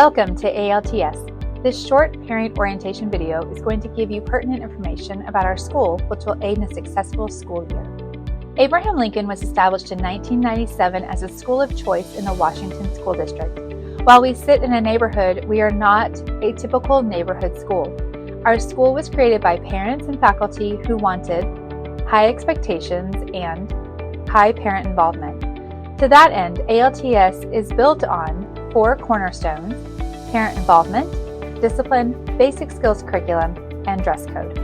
Welcome to ALTS. This short parent orientation video is going to give you pertinent information about our school, which will aid in a successful school year. Abraham Lincoln was established in 1997 as a school of choice in the Washington School District. While we sit in a neighborhood, we are not a typical neighborhood school. Our school was created by parents and faculty who wanted high expectations and high parent involvement. To that end, ALTS is built on 4 cornerstones: parent involvement, discipline, basic skills curriculum, and dress code.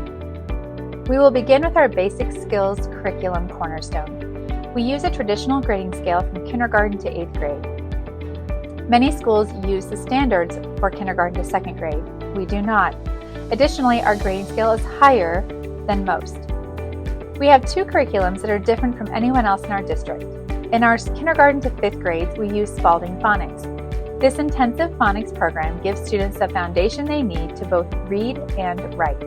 We will begin with our basic skills curriculum cornerstone. We use a traditional grading scale from kindergarten to 8th grade. Many schools use the standards for kindergarten to 2nd grade. We do not. Additionally, our grading scale is higher than most. We have 2 curriculums that are different from anyone else in our district. In our kindergarten to 5th grades, we use Spalding Phonics. This intensive phonics program gives students the foundation they need to both read and write.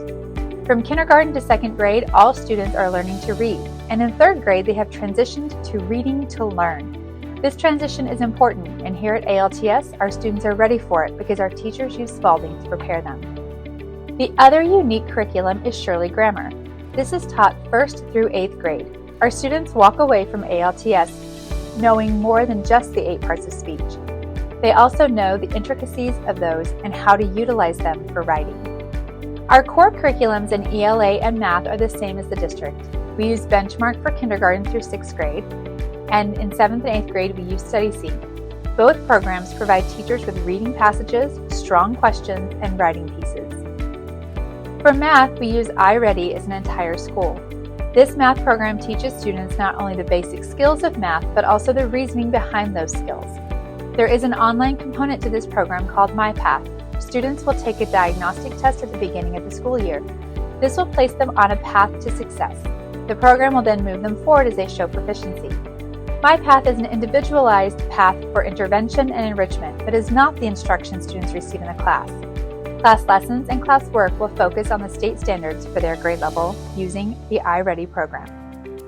From kindergarten to 2nd grade, all students are learning to read, and in 3rd grade, they have transitioned to reading to learn. This transition is important, and here at ALTS, our students are ready for it because our teachers use Spalding to prepare them. The other unique curriculum is Shirley Grammar. This is taught 1st through 8th grade. Our students walk away from ALTS knowing more than just the 8 parts of speech. They also know the intricacies of those and how to utilize them for writing. Our core curriculums in ELA and math are the same as the district. We use Benchmark for kindergarten through 6th grade, and in 7th and 8th grade we use Study Seek. Both programs provide teachers with reading passages, strong questions, and writing pieces. For math, we use iReady as an entire school. This math program teaches students not only the basic skills of math, but also the reasoning behind those skills. There is an online component to this program called MyPath. Students will take a diagnostic test at the beginning of the school year. This will place them on a path to success. The program will then move them forward as they show proficiency. MyPath is an individualized path for intervention and enrichment, but is not the instruction students receive in the class. Class lessons and class work will focus on the state standards for their grade level using the iReady program.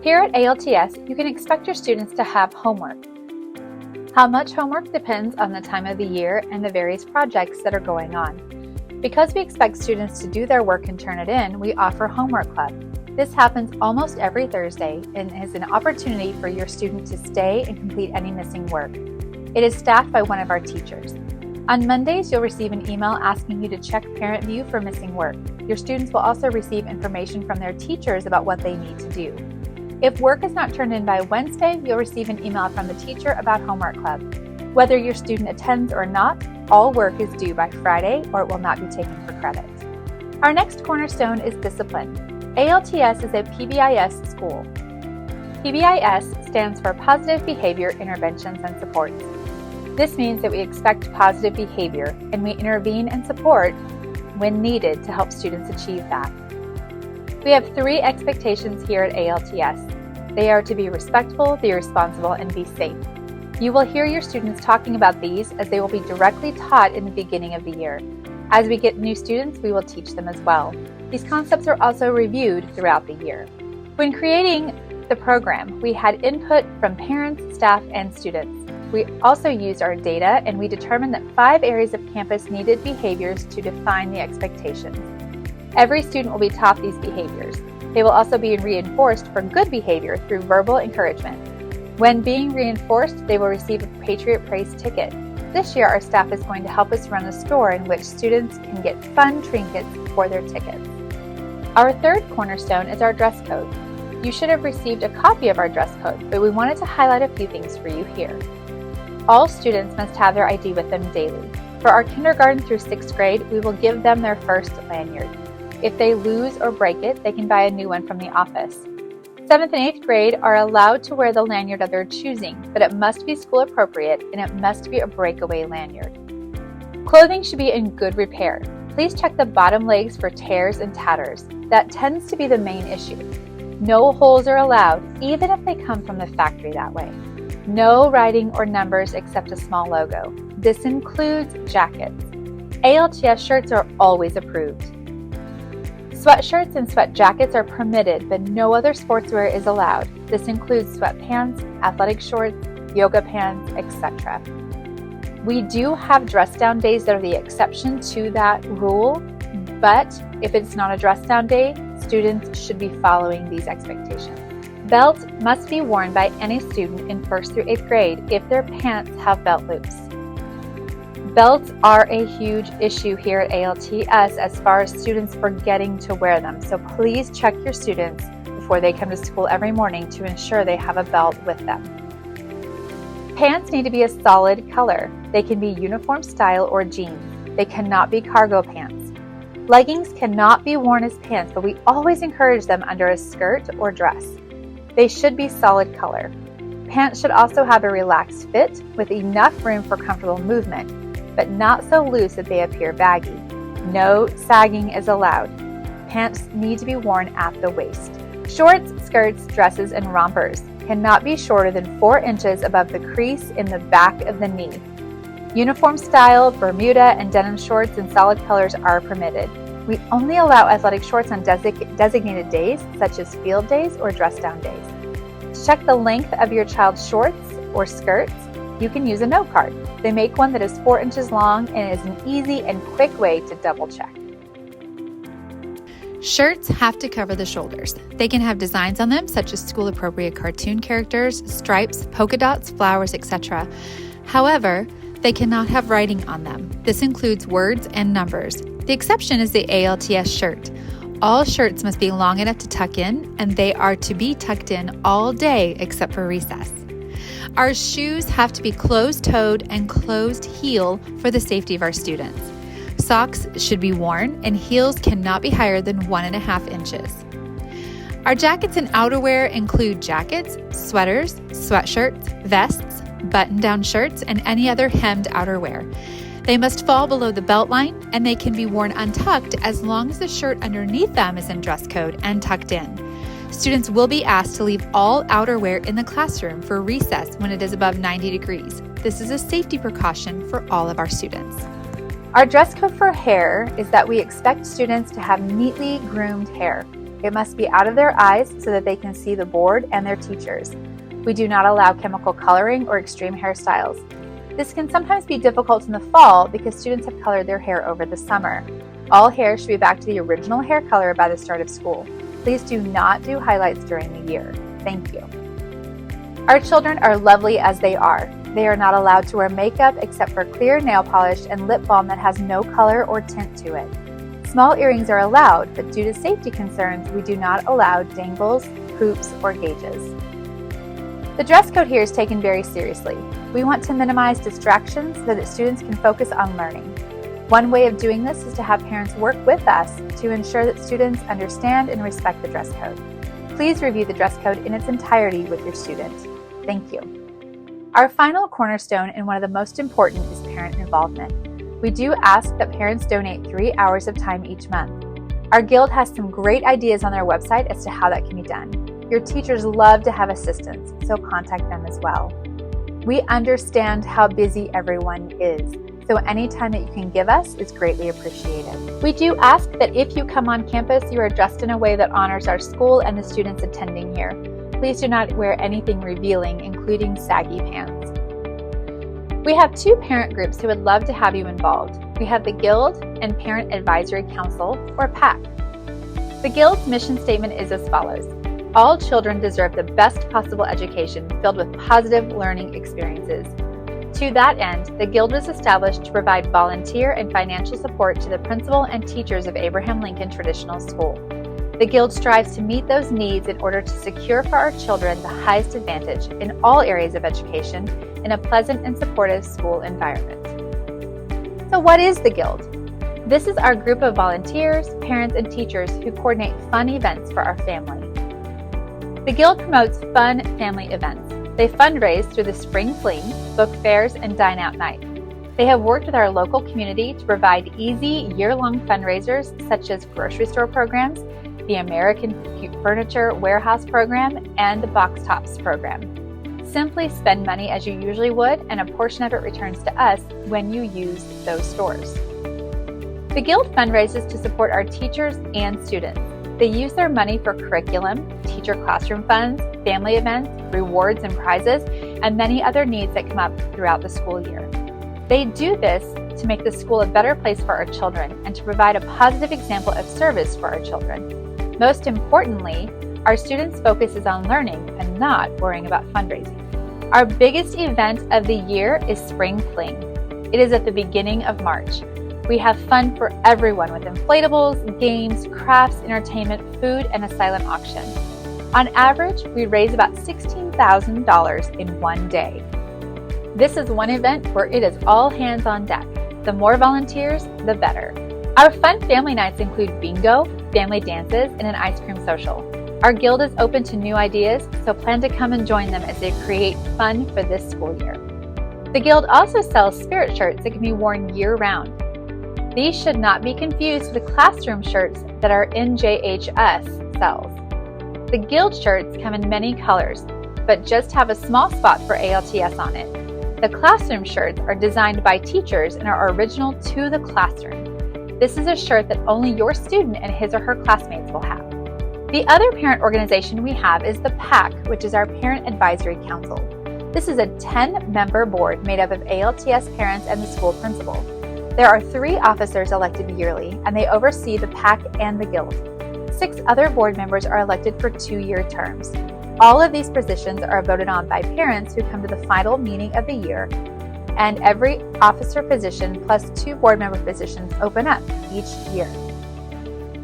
Here at ALTS, you can expect your students to have homework. How much homework depends on the time of the year and the various projects that are going on. Because we expect students to do their work and turn it in, we offer Homework Club. This happens almost every Thursday and is an opportunity for your student to stay and complete any missing work. It is staffed by one of our teachers. On Mondays, you'll receive an email asking you to check Parent View for missing work. Your students will also receive information from their teachers about what they need to do. If work is not turned in by Wednesday, you'll receive an email from the teacher about Homework Club. Whether your student attends or not, all work is due by Friday or it will not be taken for credit. Our next cornerstone is discipline. ALTS is a PBIS school. PBIS stands for Positive Behavior Interventions and Supports. This means that we expect positive behavior and we intervene and support when needed to help students achieve that. We have 3 expectations here at ALTS. They are to be respectful, be responsible, and be safe. You will hear your students talking about these as they will be directly taught in the beginning of the year. As we get new students, we will teach them as well. These concepts are also reviewed throughout the year. When creating the program, we had input from parents, staff, and students. We also used our data and we determined that 5 areas of campus needed behaviors to define the expectations. Every student will be taught these behaviors. They will also be reinforced for good behavior through verbal encouragement. When being reinforced, they will receive a Patriot Praise ticket. This year, our staff is going to help us run a store in which students can get fun trinkets for their tickets. Our 3rd cornerstone is our dress code. You should have received a copy of our dress code, but we wanted to highlight a few things for you here. All students must have their ID with them daily. For our kindergarten through 6th grade, we will give them their first lanyard. If they lose or break it, they can buy a new one from the office. 7th and 8th grade are allowed to wear the lanyard of their choosing, but it must be school appropriate and it must be a breakaway lanyard. Clothing should be in good repair. Please check the bottom legs for tears and tatters. That tends to be the main issue. No holes are allowed, even if they come from the factory that way. No writing or numbers except a small logo. This includes jackets. ALTS shirts are always approved. Sweatshirts and sweat jackets are permitted, but no other sportswear is allowed. This includes sweatpants, athletic shorts, yoga pants, etc. We do have dress down days that are the exception to that rule, but if it's not a dress down day, students should be following these expectations. Belts must be worn by any student in 1st through 8th grade if their pants have belt loops. Belts are a huge issue here at ALTS as far as students forgetting to wear them, so please check your students before they come to school every morning to ensure they have a belt with them. Pants need to be a solid color. They can be uniform style or jeans. They cannot be cargo pants. Leggings cannot be worn as pants, but we always encourage them under a skirt or dress. They should be solid color. Pants should also have a relaxed fit with enough room for comfortable movement, but not so loose that they appear baggy. No sagging is allowed. Pants need to be worn at the waist. Shorts, skirts, dresses, and rompers cannot be shorter than 4 inches above the crease in the back of the knee. Uniform style, Bermuda, and denim shorts in solid colors are permitted. We only allow athletic shorts on designated days, such as field days or dress down days. To check the length of your child's shorts or skirts, you can use a note card. They make one that is 4 inches long and is an easy and quick way to double check. Shirts have to cover the shoulders. They can have designs on them such as school-appropriate cartoon characters, stripes, polka dots, flowers, etc. However, they cannot have writing on them. This includes words and numbers. The exception is the ALTS shirt. All shirts must be long enough to tuck in, and they are to be tucked in all day except for recess. Our shoes have to be closed-toed and closed-heel for the safety of our students. Socks should be worn, and heels cannot be higher than 1.5 inches. Our jackets and outerwear include jackets, sweaters, sweatshirts, vests, button-down shirts, and any other hemmed outerwear. They must fall below the belt line, and they can be worn untucked as long as the shirt underneath them is in dress code and tucked in. Students will be asked to leave all outerwear in the classroom for recess when it is above 90 degrees. This is a safety precaution for all of our students. Our dress code for hair is that we expect students to have neatly groomed hair. It must be out of their eyes so that they can see the board and their teachers. We do not allow chemical coloring or extreme hairstyles. This can sometimes be difficult in the fall because students have colored their hair over the summer. All hair should be back to the original hair color by the start of school. Please do not do highlights during the year. Thank you. Our children are lovely as they are. They are not allowed to wear makeup except for clear nail polish and lip balm that has no color or tint to it. Small earrings are allowed, but due to safety concerns, we do not allow dangles, hoops, or gauges. The dress code here is taken very seriously. We want to minimize distractions so that students can focus on learning. One way of doing this is to have parents work with us to ensure that students understand and respect the dress code. Please review the dress code in its entirety with your student. Thank you. Our final cornerstone and one of the most important is parent involvement. We do ask that parents donate 3 hours of time each month. Our guild has some great ideas on their website as to how that can be done. Your teachers love to have assistants, so contact them as well. We understand how busy everyone is, so any time that you can give us is greatly appreciated. We do ask that if you come on campus, you are dressed in a way that honors our school and the students attending here. Please do not wear anything revealing, including saggy pants. We have 2 parent groups who would love to have you involved. We have the Guild and Parent Advisory Council, or PAC. The Guild's mission statement is as follows: all children deserve the best possible education filled with positive learning experiences. To that end, the Guild was established to provide volunteer and financial support to the principal and teachers of Abraham Lincoln Traditional School. The Guild strives to meet those needs in order to secure for our children the highest advantage in all areas of education in a pleasant and supportive school environment. So what is the Guild? This is our group of volunteers, parents, and teachers who coordinate fun events for our family. The Guild promotes fun family events. They fundraise through the spring fling, book fairs, and dine-out nights. They have worked with our local community to provide easy year-long fundraisers such as grocery store programs, the American Furniture Warehouse Program, and the Box Tops Program. Simply spend money as you usually would, and a portion of it returns to us when you use those stores. The Guild fundraises to support our teachers and students. They use their money for curriculum, teacher classroom funds, family events, rewards and prizes, and many other needs that come up throughout the school year. They do this to make the school a better place for our children and to provide a positive example of service for our children. Most importantly, our students' focus is on learning and not worrying about fundraising. Our biggest event of the year is Spring Fling. It is at the beginning of March. We have fun for everyone with inflatables, games, crafts, entertainment, food, and a silent auction. On average, we raise about $16,000 in one day. This is one event where it is all hands on deck. The more volunteers, the better. Our fun family nights include bingo, family dances, and an ice cream social. Our guild is open to new ideas, so plan to come and join them as they create fun for this school year. The guild also sells spirit shirts that can be worn year-round. These should not be confused with the classroom shirts that our NJHS sells. The guild shirts come in many colors, but just have a small spot for ALTS on it. The classroom shirts are designed by teachers and are original to the classroom. This is a shirt that only your student and his or her classmates will have. The other parent organization we have is the PAC, which is our Parent Advisory Council. This is a 10-member board made up of ALTS parents and the school principal. There are 3 officers elected yearly, and they oversee the PAC and the Guild. 6 other board members are elected for 2-year terms. All of these positions are voted on by parents who come to the final meeting of the year, and every officer position plus 2 board member positions open up each year.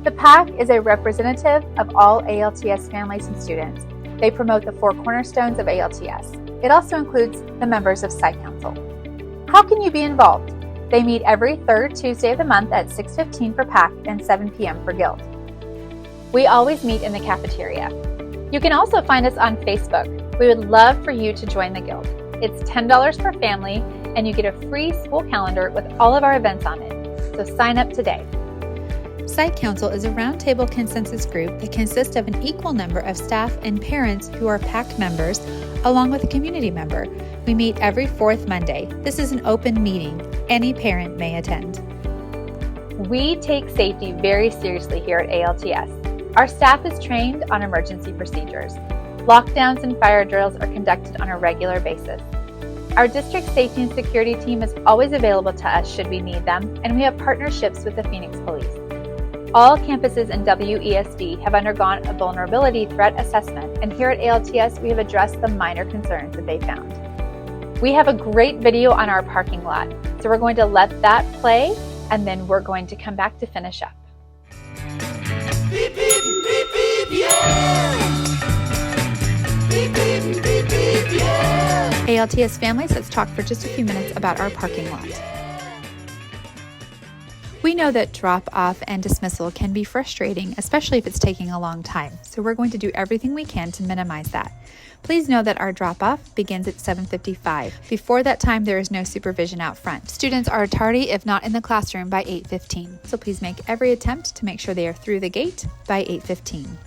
The PAC is a representative of all ALTS families and students. They promote the 4 cornerstones of ALTS. It also includes the members of Site Council. How can you be involved? They meet every 3rd Tuesday of the month at 6:15 for PAC and 7 p.m. for Guild. We always meet in the cafeteria. You can also find us on Facebook. We would love for you to join the Guild. It's $10 per family, and you get a free school calendar with all of our events on it. So sign up today. Site Council is a roundtable consensus group that consists of an equal number of staff and parents who are PAC members, along with a community member. We meet every 4th Monday. This is an open meeting. Any parent may attend. We take safety very seriously here at ALTS. Our staff is trained on emergency procedures. Lockdowns and fire drills are conducted on a regular basis. Our district safety and security team is always available to us should we need them, and we have partnerships with the Phoenix Police. All campuses in WESD have undergone a vulnerability threat assessment, and here at ALTS we have addressed the minor concerns that they found. We have a great video on our parking lot, so we're going to let that play, and then we're going to come back to finish up. Beep, beep, beep, beep, yeah! Beep, beep, beep, beep, yeah! ALTS families, let's talk for just a few minutes about our parking lot. We know that drop-off and dismissal can be frustrating, especially if it's taking a long time, so we're going to do everything we can to minimize that. Please know that our drop-off begins at 7:55. Before that time, there is no supervision out front. Students are tardy if not in the classroom by 8:15, so please make every attempt to make sure they are through the gate by 8:15.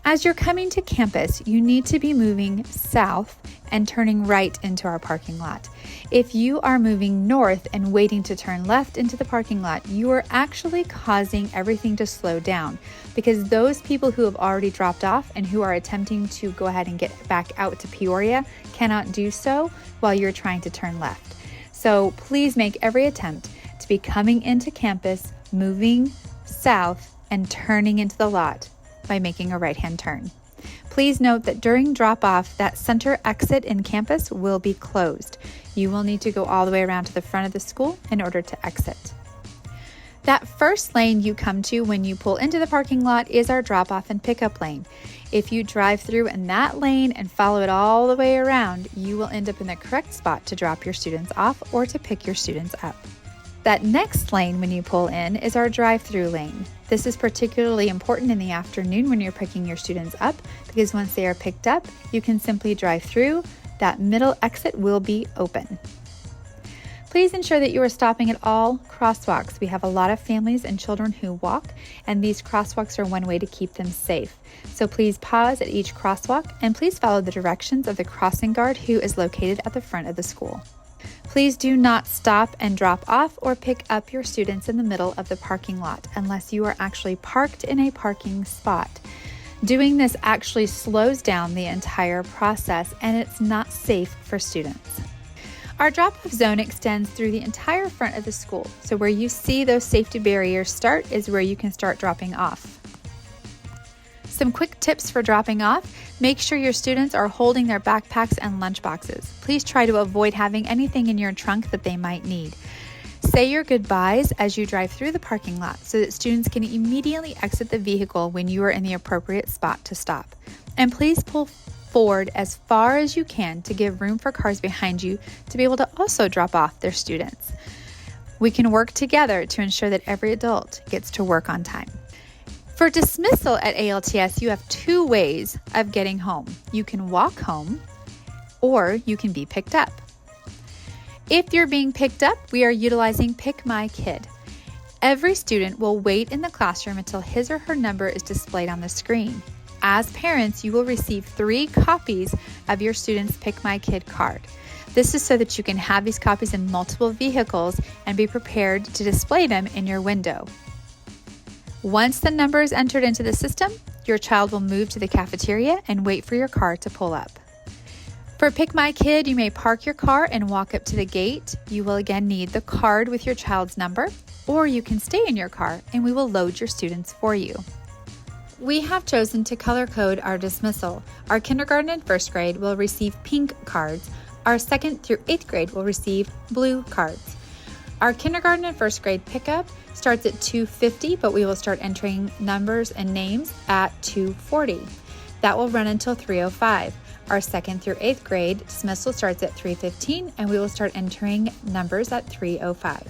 As you're coming to campus, you need to be moving south and turning right into our parking lot. If you are moving north and waiting to turn left into the parking lot, you are actually causing everything to slow down because those people who have already dropped off and who are attempting to go ahead and get back out to Peoria cannot do so while you're trying to turn left. So please make every attempt to be coming into campus, moving south, and turning into the lot by making a right-hand turn. Please note that during drop-off, that center exit in campus will be closed. You will need to go all the way around to the front of the school in order to exit. That first lane you come to when you pull into the parking lot is our drop-off and pickup lane. If you drive through in that lane and follow it all the way around, you will end up in the correct spot to drop your students off or to pick your students up. That next lane when you pull in is our drive-through lane. This is particularly important in the afternoon when you're picking your students up because once they are picked up, you can simply drive through. That middle exit will be open. Please ensure that you are stopping at all crosswalks. We have a lot of families and children who walk, and these crosswalks are one way to keep them safe. So please pause at each crosswalk and please follow the directions of the crossing guard who is located at the front of the school. Please do not stop and drop off or pick up your students in the middle of the parking lot unless you are actually parked in a parking spot. Doing this actually slows down the entire process and it's not safe for students. Our drop-off zone extends through the entire front of the school, so where you see those safety barriers start is where you can start dropping off. Some quick tips for dropping off: make sure your students are holding their backpacks and lunch boxes. Please try to avoid having anything in your trunk that they might need. Say your goodbyes as you drive through the parking lot so that students can immediately exit the vehicle when you are in the appropriate spot to stop. And please pull forward as far as you can to give room for cars behind you to be able to also drop off their students. We can work together to ensure that every adult gets to work on time. For dismissal at ALTS, you have two ways of getting home. You can walk home, or you can be picked up. If you're being picked up, we are utilizing Pick My Kid. Every student will wait in the classroom until his or her number is displayed on the screen. As parents, you will receive 3 copies of your student's Pick My Kid card. This is so that you can have these copies in multiple vehicles and be prepared to display them in your window. Once the number is entered into the system, your child will move to the cafeteria and wait for your car to pull up. For Pick My Kid, you may park your car and walk up to the gate. You will again need the card with your child's number, or you can stay in your car and we will load your students for you. We have chosen to color code our dismissal. Our kindergarten and first grade will receive pink cards. Our 2nd through 8th grade will receive blue cards. Our kindergarten and first grade pickup starts at 2:50, but we will start entering numbers and names at 2:40. That will run until 3:05. Our 2nd through 8th grade dismissal starts at 3:15, and we will start entering numbers at 3:05.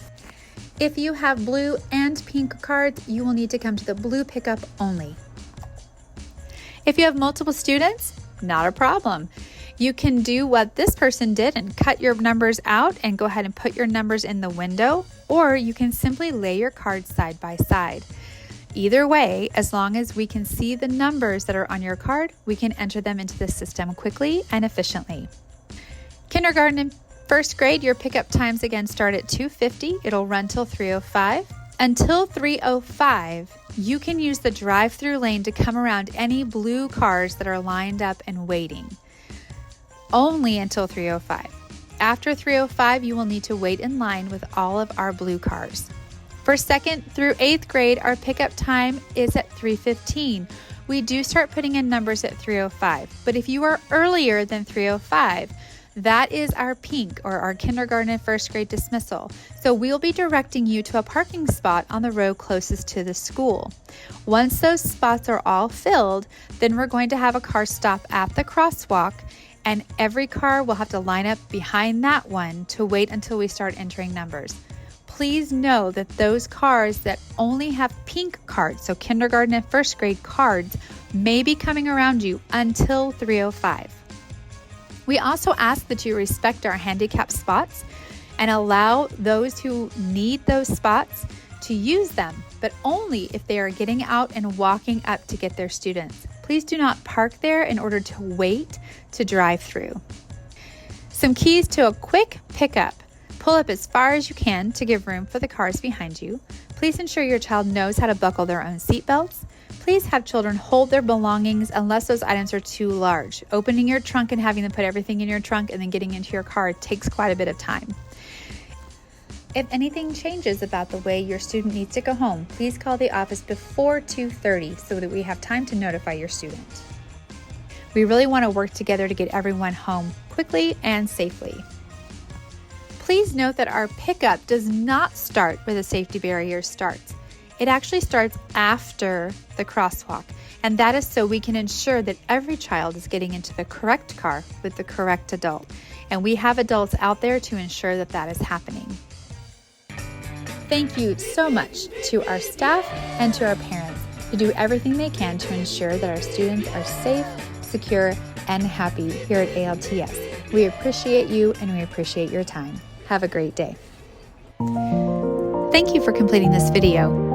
If you have blue and pink cards, you will need to come to the blue pickup only. If you have multiple students, not a problem. You can do what this person did and cut your numbers out and go ahead and put your numbers in the window, or you can simply lay your cards side by side. Either way, as long as we can see the numbers that are on your card, we can enter them into the system quickly and efficiently. Kindergarten and first grade, your pickup times again start at 2:50. It'll run till 3:05. Until 3:05, you can use the drive-through lane to come around any blue cars that are lined up and waiting. Only until 3:05. After 3:05, you will need to wait in line with all of our blue cars. For 2nd through 8th grade, our pickup time is at 3:15. We do start putting in numbers at 3:05, but if you are earlier than 3:05, that is our pink, or our kindergarten and first grade dismissal. So we'll be directing you to a parking spot on the row closest to the school. Once those spots are all filled, then we're going to have a car stop at the crosswalk, and every car will have to line up behind that one to wait until we start entering numbers. Please know that those cars that only have pink cards, so kindergarten and first grade cards, may be coming around you until 3:05. We also ask that you respect our handicap spots and allow those who need those spots to use them, but only if they are getting out and walking up to get their students. Please do not park there in order to wait to drive through. Some keys to a quick pickup. Pull up as far as you can to give room for the cars behind you. Please ensure your child knows how to buckle their own seat belts. Please have children hold their belongings unless those items are too large. Opening your trunk and having them put everything in your trunk and then getting into your car takes quite a bit of time. If anything changes about the way your student needs to go home, please call the office before 2:30 so that we have time to notify your student. We really want to work together to get everyone home quickly and safely. Please note that our pickup does not start where the safety barrier starts. It actually starts after the crosswalk, and that is so we can ensure that every child is getting into the correct car with the correct adult. And we have adults out there to ensure that that is happening. Thank you so much to our staff and to our parents who do everything they can to ensure that our students are safe, secure, and happy here at ALTS. We appreciate you and we appreciate your time. Have a great day. Thank you for completing this video.